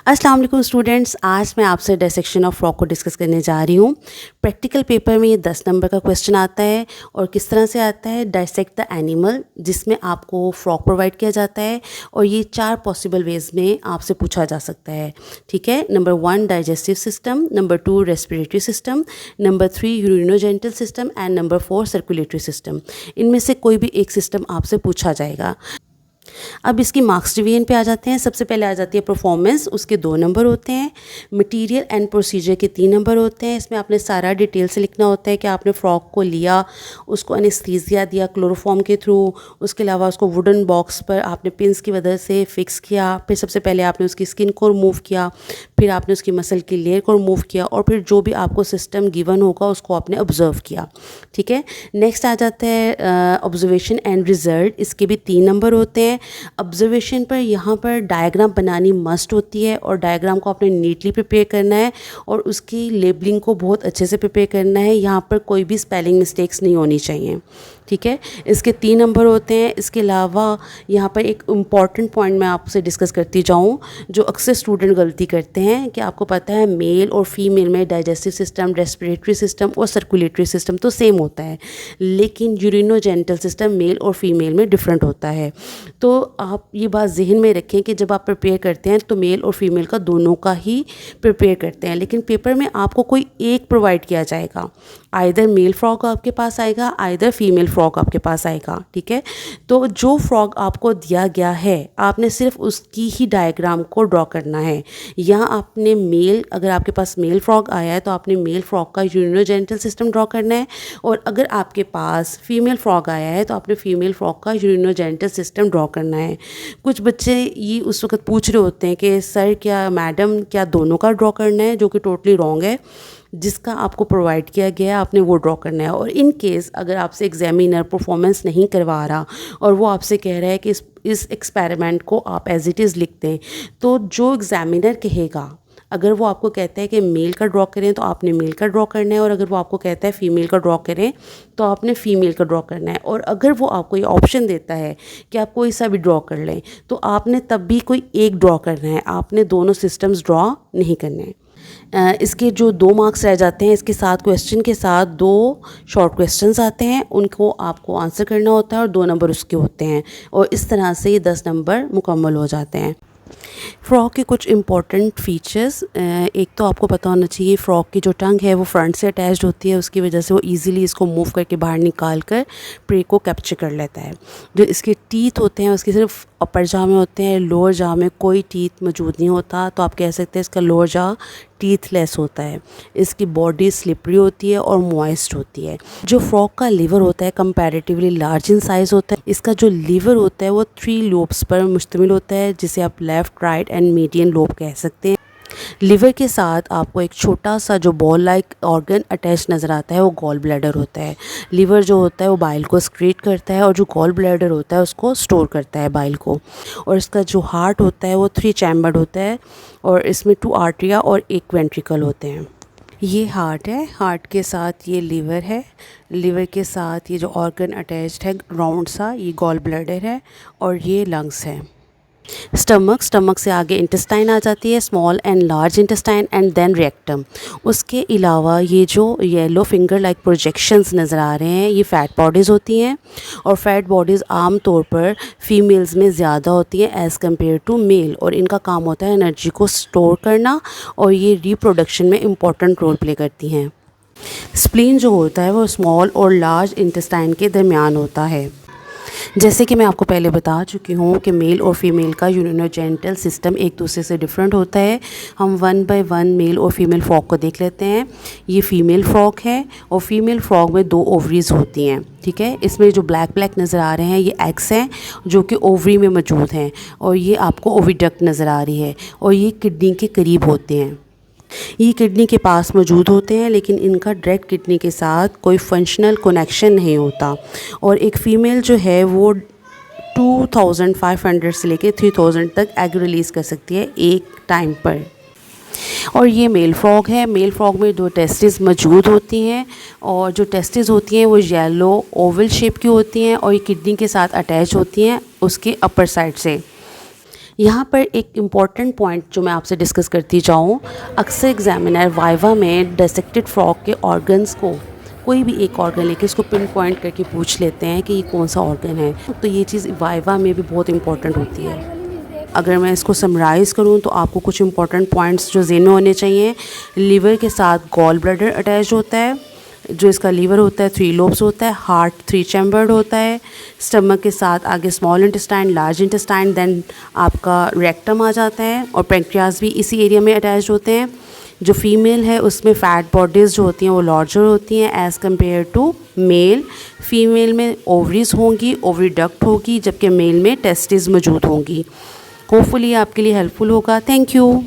अस्सलाम वालेकुम स्टूडेंट्स, आज मैं आपसे डायसेक्शन ऑफ फ्रॉक को डिस्कस करने जा रही हूँ। प्रैक्टिकल पेपर में ये 10 नंबर का क्वेश्चन आता है और किस तरह से आता है, डायसेक्ट द एनिमल, जिसमें आपको फ्रॉक प्रोवाइड किया जाता है और ये 4 पॉसिबल वेज में आपसे पूछा जा सकता है। ठीक है, number 1 digestive system, number 2 respiratory system, number 3 urinogenital system and number 4 circulatory system. इनमें से कोई भी एक सिस्टम आपसे पूछा जाएगा। अब इसकी मार्क्स डिवीजन पे आ जाते हैं। सबसे पहले आ जाती है परफॉर्मेंस, उसके 2 नंबर होते हैं। मटेरियल एंड प्रोसीजर के 3 नंबर होते हैं। इसमें आपने सारा डिटेल से लिखना होता है कि आपने फ़्रॉक को लिया, उसको एनेस्थीसिया दिया क्लोरोफॉर्म के थ्रू, उसके अलावा उसको वुडन बॉक्स पर आपने पिंस की मदद से फिक्स किया, फिर सबसे पहले आपने उसकी स्किन को रिमूव किया, फिर आपने उसकी मसल की लेयर को रिमूव किया और फिर जो भी आपको सिस्टम गिवन होगा उसको आपने ऑब्जर्व किया। ठीक है, नेक्स्ट आ जाता है ऑब्जर्वेशन एंड रिजल्ट। इसके भी 3 नंबर होते हैं। ऑब्जर्वेशन पर यहाँ पर डायग्राम बनानी मस्ट होती है और डायग्राम को आपने नीटली प्रिपेयर करना है और उसकी लेबलिंग को बहुत अच्छे से प्रिपेयर करना है। यहाँ पर कोई भी स्पेलिंग मिस्टेक्स नहीं होनी चाहिए। ठीक है, इसके 3 नंबर होते हैं। इसके अलावा यहाँ पर एक इम्पॉर्टेंट पॉइंट मैं आपसे डिस्कस करती जाऊँ, जो अक्सर स्टूडेंट गलती करते हैं कि आपको पता है मेल और फीमेल में डाइजेस्टिव सिस्टम, रेस्पिरेटरी सिस्टम और सर्कुलेटरी सिस्टम तो सेम होता है, लेकिन यूरिनोजेनिटल सिस्टम मेल और फीमेल में डिफरेंट होता है। तो आप ये बात जहन में रखें कि जब आप प्रिपेयर करते हैं तो मेल और फीमेल का दोनों का ही प्रिपेयर करते हैं, लेकिन पेपर में आपको कोई एक प्रोवाइड किया जाएगा। आइदर मेल फ्रॉक आपके पास आएगा, आइदर फीमेल फ्रॉक आपके पास आएगा। ठीक है, तो जो फ्रॉक आपको दिया गया है आपने सिर्फ उसकी ही डायग्राम को ड्रॉ करना है। यहाँ आपने मेल, अगर आपके पास मेल फ्रॉक आया है तो आपने मेल फ्रॉक का यूरिनोजेनिटल सिस्टम ड्रॉ करना है, और अगर आपके पास फीमेल फ्रॉक आया है तो आपने फीमेल फ्रॉक का यूरिनोजेनिटल सिस्टम ड्रॉ करना है। कुछ बच्चे ये उस वक्त पूछ रहे होते हैं कि सर क्या मैडम क्या दोनों का ड्रॉ करना है, जो कि टोटली रॉन्ग है। जिसका आपको प्रोवाइड किया गया है आपने वो ड्रॉ करना है। और इन केस अगर आपसे एग्जामिनर परफॉर्मेंस नहीं करवा रहा और वो आपसे कह रहा है कि इस एक्सपेरिमेंट को आप एज इट इज़ लिख दें, तो जो एग्जामिनर कहेगा, अगर वो आपको कहता है कि मेल का ड्रॉ करें तो आपने मेल का ड्रॉ करना है, और अगर वो आपको कहता है फ़ीमेल का ड्रॉ करें तो आपने फ़ीमेल का ड्रॉ करना है। और अगर वो आपको ये ऑप्शन देता है कि आप कोई सा भी ड्रॉ कर लें तो आपने तब भी कोई एक ड्रॉ करना है, आपने दोनों सिस्टम्स ड्रॉ नहीं करने हैं। इसके जो 2 मार्क्स रह जाते हैं, इसके साथ क्वेश्चन के साथ 2 शॉर्ट क्वेश्चंस आते हैं, उनको आपको आंसर करना होता है और 2 नंबर उसके होते हैं, और इस तरह से ये 10 नंबर मुकम्मल हो जाते हैं। फ्रॉक के कुछ इंपॉर्टेंट फीचर्स, एक तो आपको पता होना चाहिए फ़्रॉक की जो टंग है वो फ्रंट से अटैच्ड होती है, उसकी वजह से वो इजीली इसको मूव करके बाहर निकाल कर प्रे को कैप्चर कर लेता है। जो इसके टीथ होते हैं उसके सिर्फ अपर जा में होते हैं, लोअर जा में कोई टीथ मौजूद नहीं होता, तो आप कह सकते हैं इसका लोअर जा टीथलेस होता है। इसकी बॉडी स्लिपरी होती है और मॉइस्ट होती है। जो फ्रॉक का लीवर होता है कंपैरेटिवली लार्ज इन साइज़ होता है। इसका जो लीवर होता है वो 3 लोब्स पर मुश्तमिल होता है, जिसे आप left, right and median lobe कह सकते हैं। लिवर के साथ आपको एक छोटा सा जो बॉल लाइक ऑर्गन अटैच नज़र आता है, वो गॉल ब्लैडर होता है। लिवर जो होता है वो बाइल को स्क्रीट करता है और जो गॉल ब्लैडर होता है उसको स्टोर करता है बाइल को। और इसका जो हार्ट होता है वो 3 चैम्बर्ड होता है और इसमें 2 आर्टरिया और 1 वेंट्रिकल होते हैं। ये हार्ट है, हार्ट के साथ ये लीवर है, लीवर के साथ ये जो ऑर्गन अटैच्ड है राउंड सा, ये गॉल ब्लैडर है, और ये लंग्स है। स्टमक से आगे इंटेस्टाइन आ जाती है, small and large intestine and then rectum. उसके अलावा ये जो येलो फिंगर लाइक प्रोजेक्शंस नज़र आ रहे हैं ये फ़ैट बॉडीज़ होती हैं, और फैट बॉडीज़ आम तौर पर फीमेल्स में ज़्यादा होती हैं एज़ कम्पेयर टू मेल, और इनका काम होता है एनर्जी को स्टोर करना, और ये रिप्रोडक्शन में इम्पॉर्टेंट रोल प्ले करती हैं। स्प्लीन जो होता है वो स्मॉल और लार्ज इंटेस्टाइन के दरमियान होता है। जैसे कि मैं आपको पहले बता चुकी हूँ कि मेल और फीमेल का यूरिनोजेनिटल सिस्टम एक दूसरे से डिफरेंट होता है। हम 1 बाय 1 मेल और फीमेल फ्रॉक को देख लेते हैं। ये फीमेल फ्रॉक है और फीमेल फ्रॉक में 2 ओवरीज होती हैं। ठीक है, इसमें जो ब्लैक नज़र आ रहे हैं ये एग्स हैं जो कि ओवरी में मौजूद हैं, और ये आपको ओविडक्ट नज़र आ रही है, और ये किडनी के करीब होते हैं। ये किडनी के पास मौजूद होते हैं, लेकिन इनका डायरेक्ट किडनी के साथ कोई फंक्शनल कनेक्शन नहीं होता। और एक फ़ीमेल जो है वो 2500 से लेकर 3000 तक एग रिलीज़ कर सकती है एक टाइम पर। और ये मेल फ्रॉग है। मेल फ्रॉग में 2 टेस्टिस मौजूद होती हैं, और जो टेस्टिस होती हैं वो येलो ओवल शेप की होती हैं, और ये किडनी के साथ अटैच होती हैं उसके अपर साइड से। यहाँ पर एक इम्पॉर्टेंट पॉइंट जो मैं आपसे डिस्कस करती जाऊँ, अक्सर एग्जामिनर वाइवा में डिसेक्टेड फ्रॉग के ऑर्गन्स को, कोई भी एक ऑर्गन लेके उसको पिन पॉइंट करके पूछ लेते हैं कि ये कौन सा ऑर्गन है। तो ये चीज़ वाइवा में भी बहुत इंपॉर्टेंट होती है। अगर मैं इसको समराइज़ करूँ तो आपको कुछ इंपॉर्टेंट पॉइंट्स जो ज़हन में होने चाहिए। लीवर के साथ गॉल ब्लैडर अटैच होता है, जो इसका लीवर होता है 3 लोब्स होता है, हार्ट 3 चैम्बर्ड होता है, स्टमक के साथ आगे small intestine, large intestine, then आपका रेक्टम आ जाता है, और पैंक्रियाज भी इसी एरिया में अटैच होते हैं। जो फीमेल है उसमें फ़ैट बॉडीज़ जो होती हैं वो लार्जर होती हैं as compared to male. Female में ओवरीज होंगी, ओवरी डक्ट होगी, जबकि मेल में टेस्टिस मौजूद होंगी। होपफुली आपके लिए हेल्पफुल होगा। Thank you.